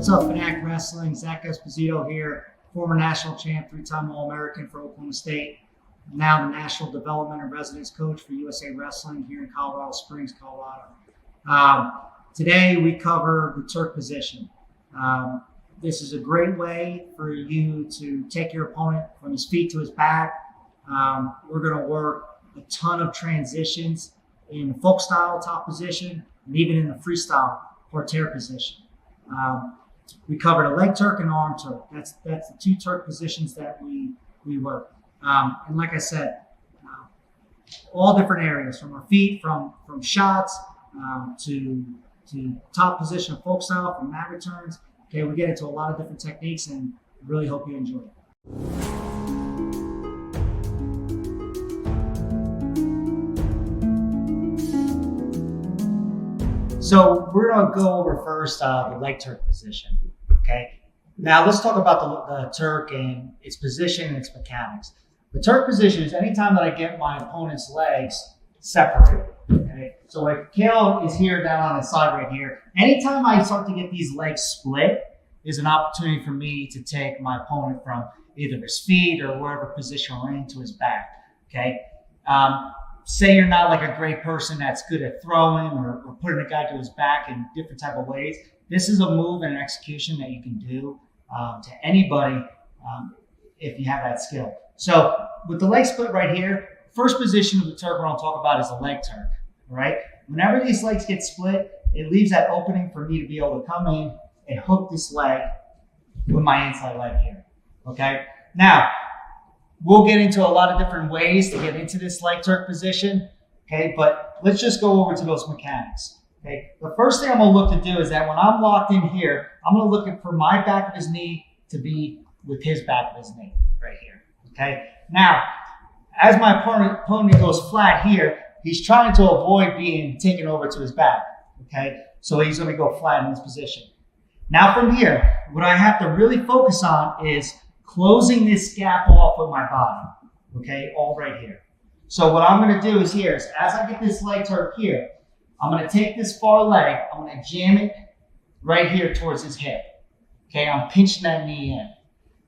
What's up, Fanatic Wrestling? Zach Esposito here, former national champ, 3-time All-American for Oklahoma State, now the National Development and Residence Coach for USA Wrestling here in Colorado Springs, Colorado. Today we cover the Turk position. This is a great way for you to take your opponent from his feet to his back. We're going to work a ton of transitions in the folk style top position and even in the freestyle parterre position. We covered a leg Turk and arm Turk. That's the two Turk positions that we work. And like I said, all different areas from our feet, from shots to top position of folk style, from mat returns. Okay, we get into a lot of different techniques, and I really hope you enjoy it. So we're going to go over first the leg Turk position. Okay. Now let's talk about the Turk and its position and its mechanics. The Turk position is anytime that I get my opponent's legs separated. Okay. So if Kale is here down on the side right here, anytime I start to get these legs split is an opportunity for me to take my opponent from either his feet or wherever position we're in to his back. Okay. Say you're not like a great person that's good at throwing or putting a guy to his back in different type of ways. This is a move and an execution that you can do to anybody if you have that skill. So with the leg split right here, first position of the Turk we're going to talk about is the leg Turk. All right. Whenever these legs get split, it leaves that opening for me to be able to come in and hook this leg with my inside leg here. Okay. Now, we'll get into a lot of different ways to get into this leg Turk position, okay? But let's just go over to those mechanics, okay? The first thing I'm going to look to do is that when I'm locked in here, I'm going to look for my back of his knee to be with his back of his knee right here, okay? Now, as my opponent goes flat here, he's trying to avoid being taken over to his back, okay? So he's going to go flat in this position. Now from here, what I have to really focus on is closing this gap off with my body, okay, all right here. So what I'm going to do is here, is as I get this leg Turk here, I'm going to take this far leg, I'm going to jam it right here towards his hip. Okay, I'm pinching that knee in.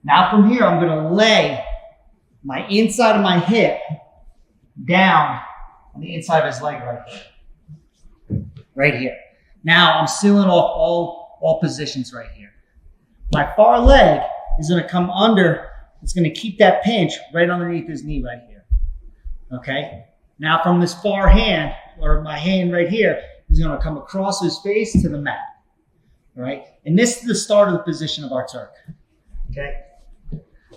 Now from here, I'm going to lay my inside of my hip down on the inside of his leg right here. Right here. Now I'm sealing off all positions right here. My far leg is going to come under, it's going to keep that pinch right underneath his knee right here. Okay? Now from this far hand, or my hand right here, is going to come across his face to the mat. All right? And this is the start of the position of our Turk. Okay?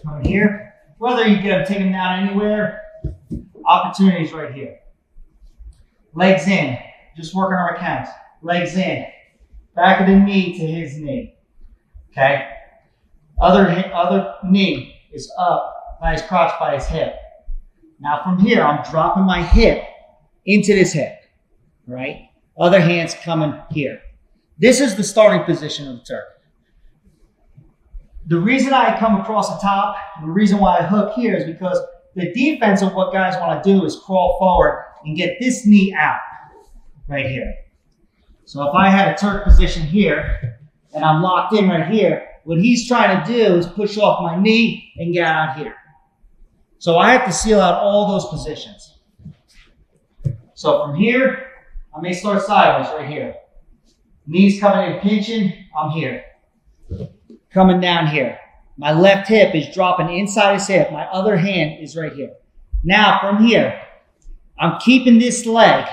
Come here. Whether you get him, take him down anywhere, opportunities right here. Legs in. Just working our mechanics. Legs in. Back of the knee to his knee. Okay? Other knee is up by his crotch, by his hip. Now from here, I'm dropping my hip into this hip, right? Other hand's coming here. This is the starting position of the Turk. The reason I come across the top, and the reason why I hook here is because the defense of what guys want to do is crawl forward and get this knee out right here. So if I had a Turk position here, and I'm locked in right here, what he's trying to do is push off my knee and get out here. So I have to seal out all those positions. So from here, I may start sideways right here. Knees coming in, pinching, I'm here. Coming down here. My left hip is dropping inside his hip. My other hand is right here. Now from here, I'm keeping this leg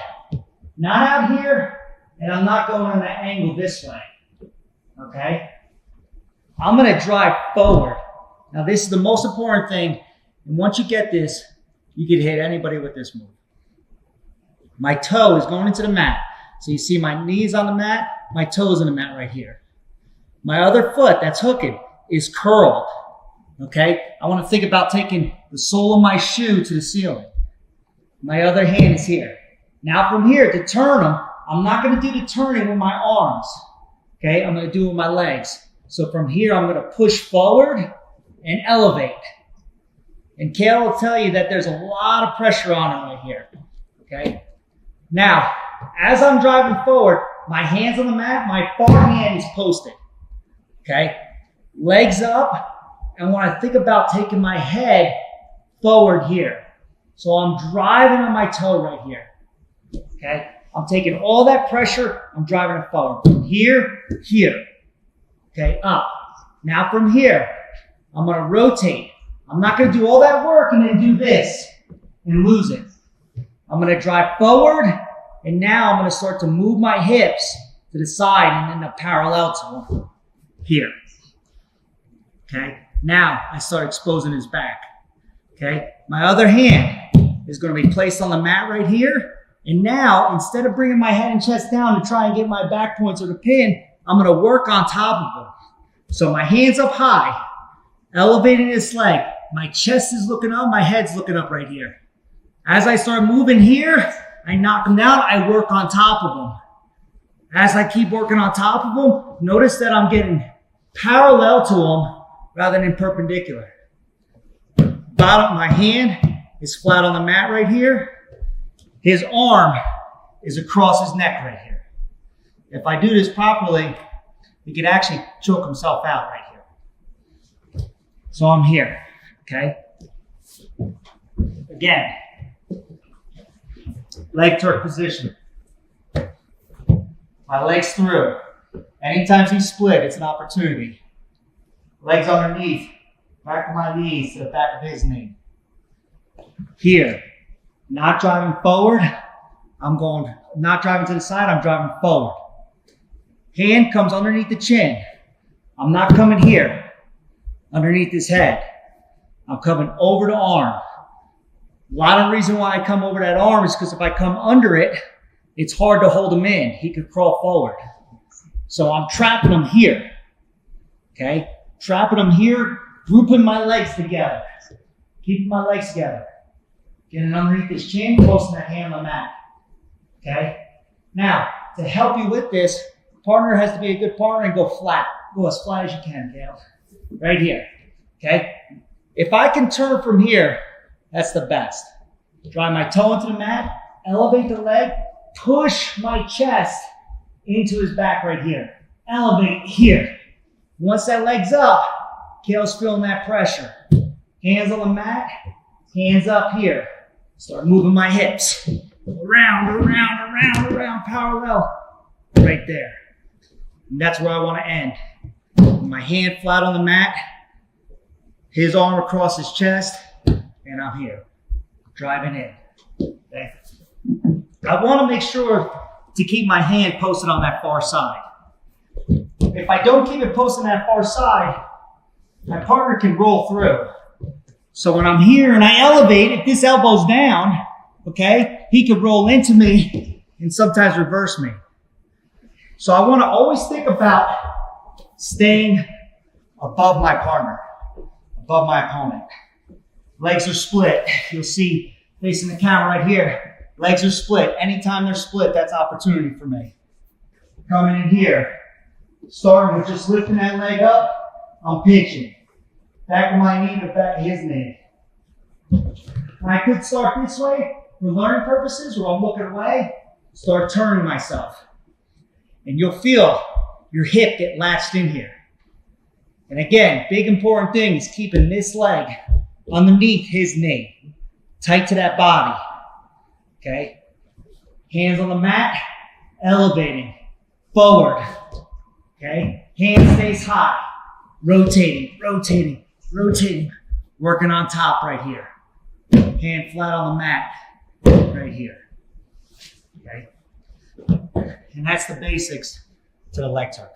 not out here, and I'm not going on that angle this way. Okay? I'm going to drive forward. Now, this is the most important thing. And once you get this, you can hit anybody with this move. My toe is going into the mat. So you see my knees on the mat, my toes in the mat right here. My other foot that's hooking is curled. Okay? I want to think about taking the sole of my shoe to the ceiling. My other hand is here. Now from here, to turn them, I'm not going to do the turning with my arms. Okay? I'm going to do it with my legs. So from here, I'm going to push forward and elevate. And Kale will tell you that there's a lot of pressure on him right here. Okay? Now, as I'm driving forward, my hand's on the mat, my far hand is posted. Okay? Legs up, and when I think about taking my head forward here. So I'm driving on my toe right here. Okay? I'm taking all that pressure, I'm driving it forward. From here, here. Okay, up. Now from here, I'm gonna rotate. I'm not gonna do all that work and then do this and lose it. I'm gonna drive forward, and now I'm gonna start to move my hips to the side and then parallel to him. Here. Okay, now I start exposing his back. Okay, my other hand is gonna be placed on the mat right here. And now, instead of bringing my head and chest down to try and get my back points or the pin, I'm gonna work on top of them. So my hand's up high, elevating this leg. My chest is looking up, my head's looking up right here. As I start moving here, I knock them down, I work on top of them. As I keep working on top of them, notice that I'm getting parallel to them rather than perpendicular. Bottom, my hand is flat on the mat right here. His arm is across his neck right here. If I do this properly, he could actually choke himself out right here. So I'm here, okay? Again, leg tuck position. My legs through. Anytime he's split, it's an opportunity. Legs underneath, back of my knees to the back of his knee. Here. Not driving forward, not driving to the side, I'm driving forward. Hand comes underneath the chin. I'm not coming here, underneath his head. I'm coming over the arm. A lot of reason why I come over that arm is because if I come under it, it's hard to hold him in. He could crawl forward. So I'm trapping him here, okay? Trapping him here, grouping my legs together. Keeping my legs together. Getting underneath his chin, posting that hand on the mat. Okay? Now, to help you with this, partner has to be a good partner and go flat. Go as flat as you can, Gail. Right here. Okay? If I can turn from here, that's the best. Drive my toe into the mat, elevate the leg, push my chest into his back right here. Elevate here. Once that leg's up, Gail's feeling that pressure. Hands on the mat, hands up here. Start moving my hips. Around, parallel. Right there. And that's where I want to end. My hand flat on the mat, his arm across his chest, and I'm here. Driving in. Okay? I want to make sure to keep my hand posted on that far side. If I don't keep it posted on that far side, my partner can roll through. So when I'm here and I elevate, if this elbow's down, okay, he could roll into me and sometimes reverse me. So I want to always think about staying above my partner, above my opponent. Legs are split. You'll see facing the camera right here. Legs are split. Anytime they're split, that's opportunity for me. Coming in here, starting with just lifting that leg up, I'm pinching. Back of my knee to the back of his knee. I could start this way for learning purposes, or I'm looking away, start turning myself. And you'll feel your hip get latched in here. And again, big important thing is keeping this leg underneath his knee, tight to that body. Okay? Hands on the mat, elevating, forward. Okay? Hand stays high, rotating, working on top right here. Hand flat on the mat, right here. Okay? And that's the basics to the leg tuck.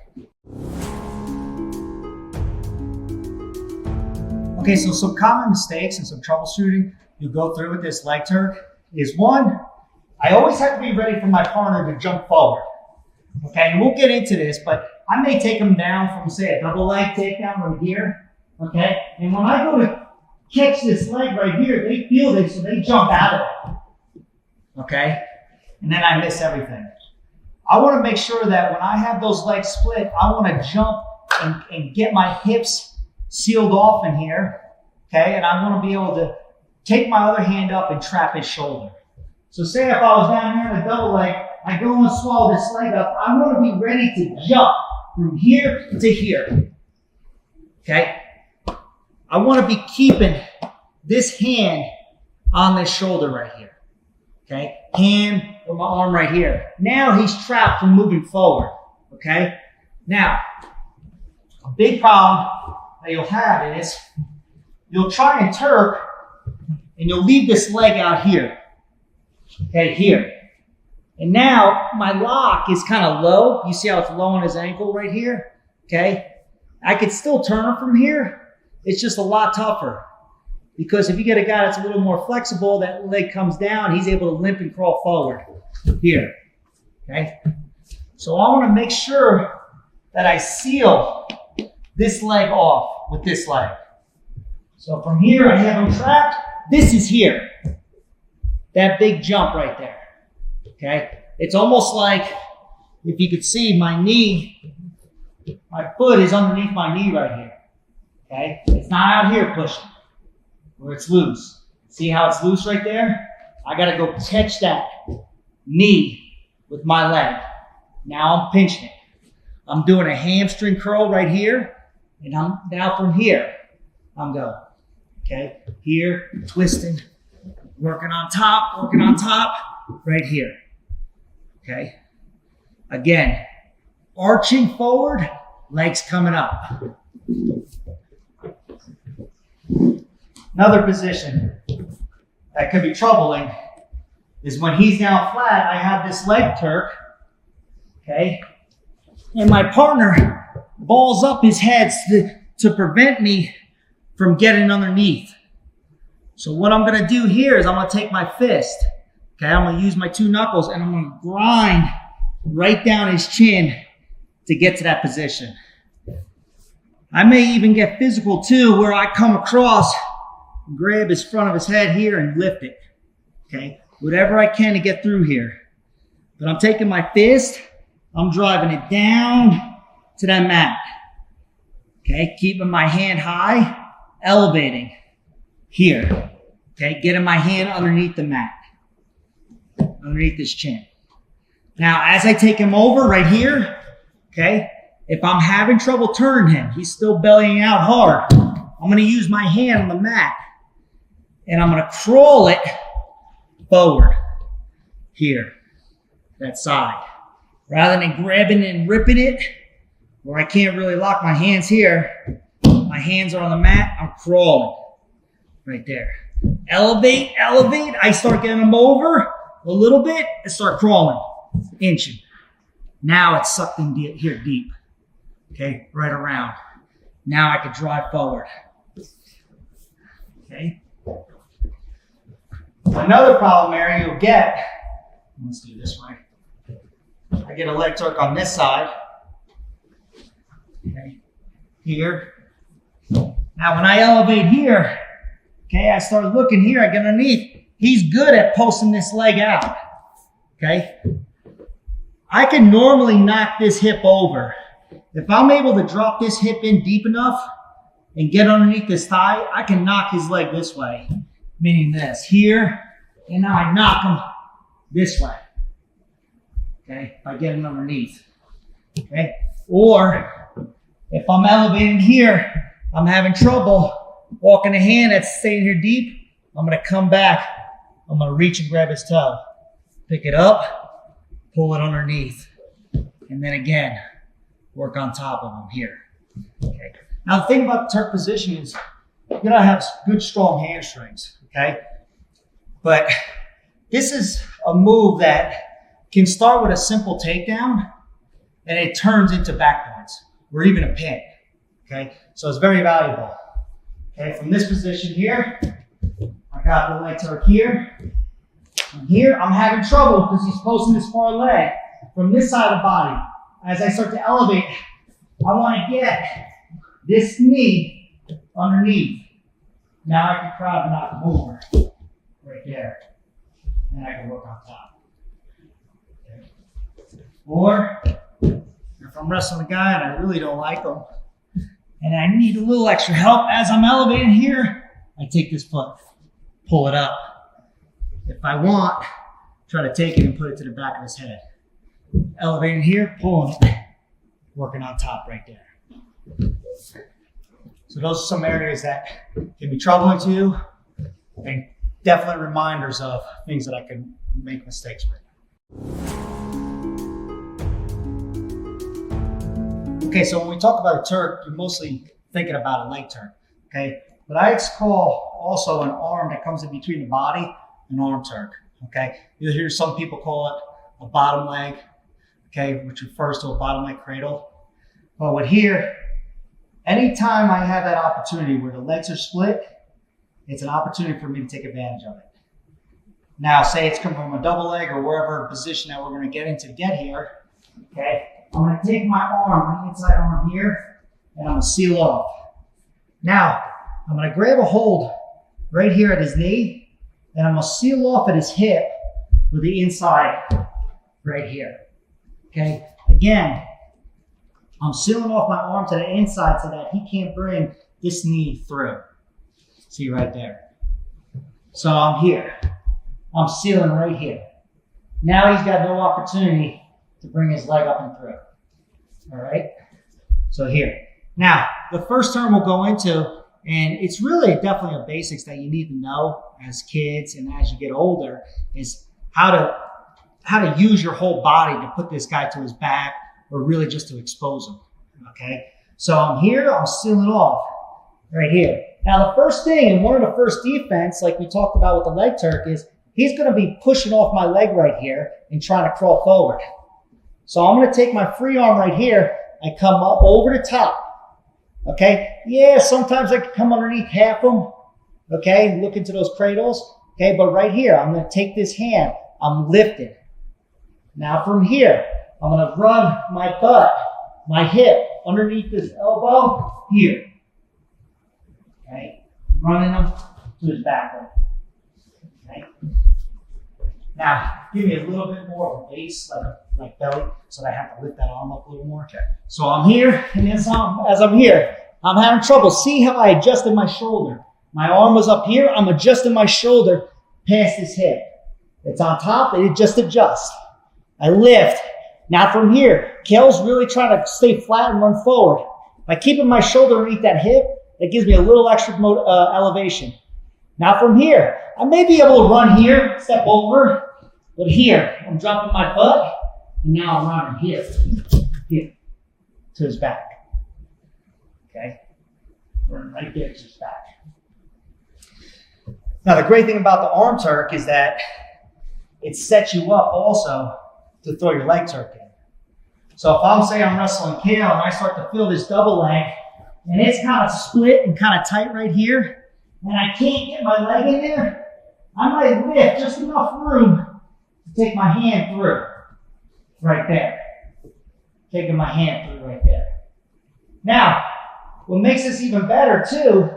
Okay, so some common mistakes and some troubleshooting you go through with this leg tuck is one, I always have to be ready for my partner to jump forward. Okay, and we'll get into this, but I may take them down from, say, a double leg takedown right here. Okay, and when I go to catch this leg right here, they feel this, so they jump out of it. Okay, and then I miss everything. I want to make sure that when I have those legs split, I want to jump and get my hips sealed off in here. Okay, and I want to be able to take my other hand up and trap his shoulder. So say if I was down here in a double leg, I go and swallow this leg up, I want to be ready to jump from here to here. okay? I want to be keeping this hand on this shoulder right here, okay? Hand or my arm right here. Now he's trapped from moving forward, okay? Now, a big problem that you'll have is you'll try and Turk and you'll leave this leg out here, okay, here. And now my lock is kind of low. You see how it's low on his ankle right here, okay? I could still turn him from here. It's just a lot tougher because if you get a guy that's a little more flexible, that leg comes down, he's able to limp and crawl forward here, okay? So I want to make sure that I seal this leg off with this leg. So from here, I have him trapped. This is here, that big jump right there, okay? It's almost like, if you could see my knee, my foot is underneath my knee right here, okay? It's not out here pushing, where it's loose. See how it's loose right there? I gotta go catch that knee with my leg. Now I'm pinching it. I'm doing a hamstring curl right here, and I'm now from here, I'm going. Okay, here, twisting, working on top, right here. Okay, again, arching forward, legs coming up. Another position that could be troubling is when he's down flat, I have this leg Turk, okay, and my partner balls up his head to prevent me from getting underneath. So what I'm gonna do here is I'm gonna take my fist, okay, I'm gonna use my two knuckles and I'm gonna grind right down his chin to get to that position. I may even get physical too, where I come across, grab his front of his head here and lift it, okay? Whatever I can to get through here. But I'm taking my fist, I'm driving it down to that mat, okay? Keeping my hand high, elevating here, okay? Getting my hand underneath the mat, underneath his chin. Now, as I take him over right here, okay? If I'm having trouble turning him, he's still bellying out hard, I'm gonna use my hand on the mat and I'm gonna crawl it forward here, that side. Rather than grabbing and ripping it, where I can't really lock my hands here, my hands are on the mat, I'm crawling right there. Elevate, elevate, I start getting them over a little bit and start crawling, inching. Now it's sucked in here deep, okay, right around. Now I can drive forward, okay. Another problem area you'll get, let's do it this way. I get a leg Turk on this side, okay, here. Now when I elevate here, okay, I start looking here, I get underneath. He's good at posting this leg out, okay. I can normally knock this hip over. If I'm able to drop this hip in deep enough and get underneath this thigh, I can knock his leg this way, meaning this, here, and now I knock him this way, okay, by getting underneath, okay? Or if I'm elevating here, I'm having trouble walking a hand that's staying here deep, I'm gonna come back, I'm gonna reach and grab his toe, pick it up, pull it underneath, and then again, work on top of him here, okay? Now the thing about the Turk position is you gotta have good, strong hamstrings, okay? But this is a move that can start with a simple takedown and it turns into backboards or even a pin, okay? So it's very valuable, okay? From this position here, I got the leg Turk here. From here, I'm having trouble because he's posting this far leg from this side of the body. As I start to elevate, I want to get this knee underneath. Now I can crowd knock him over right there. And I can work on top. Okay. Or if I'm wrestling a guy and I really don't like him, and I need a little extra help as I'm elevating here, I take this foot, pull it up. If I want, try to take it and put it to the back of his head. Elevating here, pulling it, working on top right there. So those are some areas that can be troubling to you, and definitely reminders of things that I can make mistakes with. Okay, so when we talk about a Turk, you're mostly thinking about a leg turk, okay? But I call also an arm that comes in between the body, an arm turk, okay? You'll hear some people call it a bottom leg, okay, which refers to a bottom leg cradle. But with here, anytime I have that opportunity where the legs are split, it's an opportunity for me to take advantage of it. Now, say it's coming from a double leg or wherever position that we're going to get into to get here, okay? I'm going to take my arm, my inside arm here, and I'm going to seal off. Now, I'm going to grab a hold right here at his knee, and I'm going to seal off at his hip with the inside right here. Okay? Again, I'm sealing off my arm to the inside so that he can't bring this knee through. See right there. So I'm here. I'm sealing right here. Now he's got no opportunity to bring his leg up and through. All right? So here. Now, the first term we'll go into, and it's really definitely a basics that you need to know as kids and as you get older, is how to use your whole body to put this guy to his back or really just to expose him. Okay? So I'm here, I'm sealing off right here. Now, the first thing, and one of the first defense, like we talked about with the leg turk, is he's going to be pushing off my leg right here and trying to crawl forward. So I'm going to take my free arm right here and come up over the top. Okay? Yeah, sometimes I can come underneath half them. Okay? Look into those cradles. Okay? But right here, I'm going to take this hand. I'm lifting. Now from here, I'm going to run my butt, my hip, underneath this elbow here. Okay? Running them to his back leg. Okay? Now, give me a little bit more of a base, like belly, so that I have to lift that arm up a little more. Okay. So I'm here, and as I'm here, I'm having trouble. See how I adjusted my shoulder? My arm was up here. I'm adjusting my shoulder past his hip. It's on top, and it just adjusts. I lift. Now from here, Kale's really trying to stay flat and run forward. By keeping my shoulder underneath that hip, that gives me a little extra elevation. Now from here, I may be able to run here, step over, but here, I'm dropping my butt, and now I'm running here, to his back. Okay? Running right there to his back. Now, the great thing about the arm turk is that it sets you up also to throw your leg turk in. So if I'm wrestling Kale and I start to feel this double leg, and it's kind of split and kind of tight right here, and I can't get my leg in there, I might lift just enough room to take my hand through. Right there. Taking my hand through right there. Now, what makes this even better too,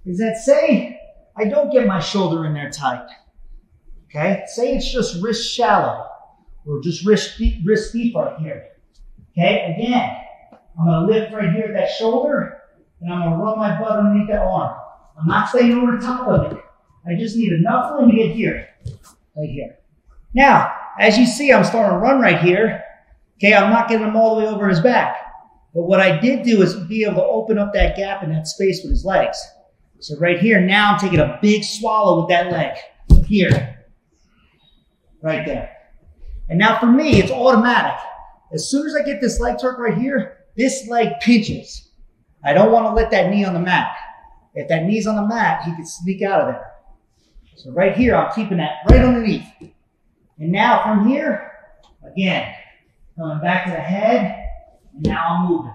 is that say I don't get my shoulder in there tight. Okay? Say it's just wrist shallow, or just wrist deep right here. Okay? Again, I'm going to lift right here at that shoulder, and I'm going to run my butt underneath that arm. I'm not staying over the top of it. I just need enough room to get here. Right here. Now, as you see, I'm starting to run right here. Okay, I'm not getting him all the way over his back. But what I did do is be able to open up that gap in that space with his legs. So right here, now I'm taking a big swallow with that leg. Here. Right there. And now for me, it's automatic. As soon as I get this leg turk right here, this leg pinches. I don't want to let that knee on the mat. If that knee's on the mat, he can sneak out of there. So right here, I'm keeping that right underneath. And now from here, again, coming back to the head, and now I'm moving.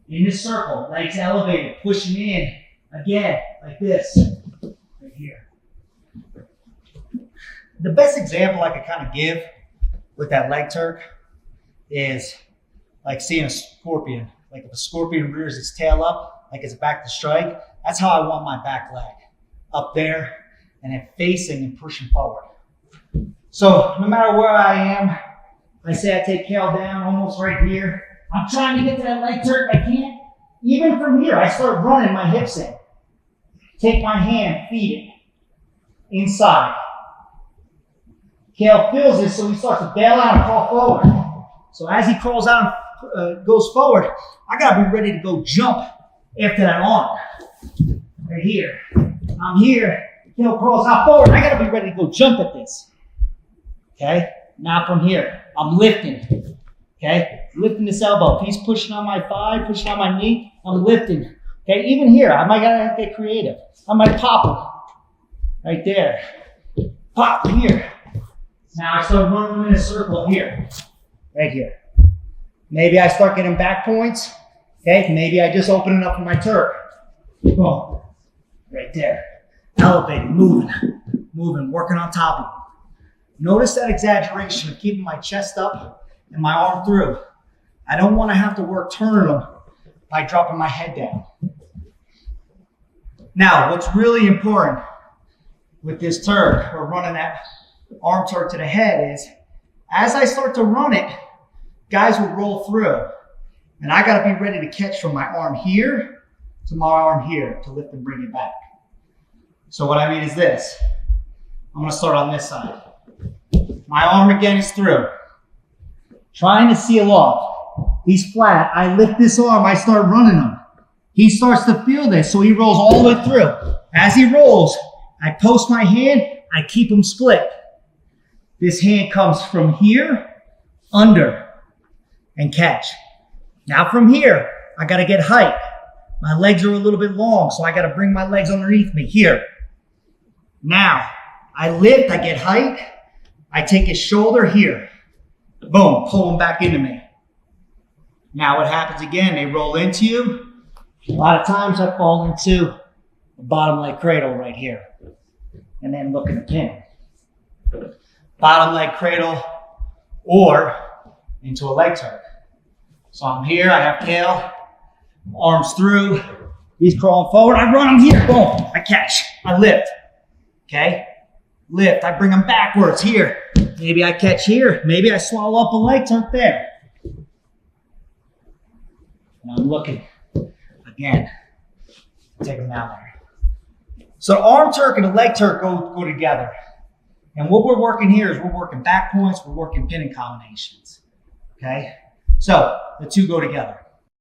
In this circle, legs elevated, pushing in, again, like this, right here. The best example I could kind of give with that leg turk is like seeing a scorpion. Like if a scorpion rears its tail up, like it's back to strike, that's how I want my back leg. Up there, and then facing and pushing forward. So no matter where I am, I say I take Kale down almost right here. I'm trying to get to that leg turk. I can't. Even from here, I start running my hips in. Take my hand, feed it inside. Kale feels this, so he starts to bail out and crawl forward. So as he crawls out and goes forward, I got to be ready to go jump after that arm. Right here. I'm here. Heel crawls out forward. I gotta be ready to go jump at this. Okay? Now from here, I'm lifting. Okay? Lifting this elbow. If he's pushing on my thigh, pushing on my knee, I'm lifting. Okay? Even here, I might gotta have to get creative. I might pop him. Right there. Pop here. Now I start running in a circle here. Right here. Maybe I start getting back points. Okay? Maybe I just open it up for my Turk. Boom. Right there. Elevating, moving, working on top of it. Notice that exaggeration of keeping my chest up and my arm through. I don't want to have to work turning them by dropping my head down. Now, what's really important with this Turk, or running that arm Turk to the head, is as I start to run it, guys will roll through. And I got to be ready to catch from my arm here to my arm here to lift and bring it back. So what I mean is this. I'm going to start on this side. My arm again is through. Trying to seal off. He's flat. I lift this arm. I start running him. He starts to feel this, so he rolls all the way through. As he rolls, I post my hand. I keep him split. This hand comes from here, under, and catch. Now from here, I got to get height. My legs are a little bit long, so I got to bring my legs underneath me here. Now, I lift, I get height, I take his shoulder here. Boom, pull him back into me. Now what happens again, they roll into you. A lot of times I fall into the bottom leg cradle right here. And then looking to pin. Bottom leg cradle or into a leg Turk. So I'm here, I have tail, arms through, he's crawling forward, I run him here, boom, I catch, I lift. Okay, lift, I bring him backwards here. Maybe I catch here, maybe I swallow up a leg Turk there. And I'm looking, again, take him down there. So arm Turk and a leg Turk go together. And what we're working here is we're working back points, we're working pinning combinations. Okay, so the two go together.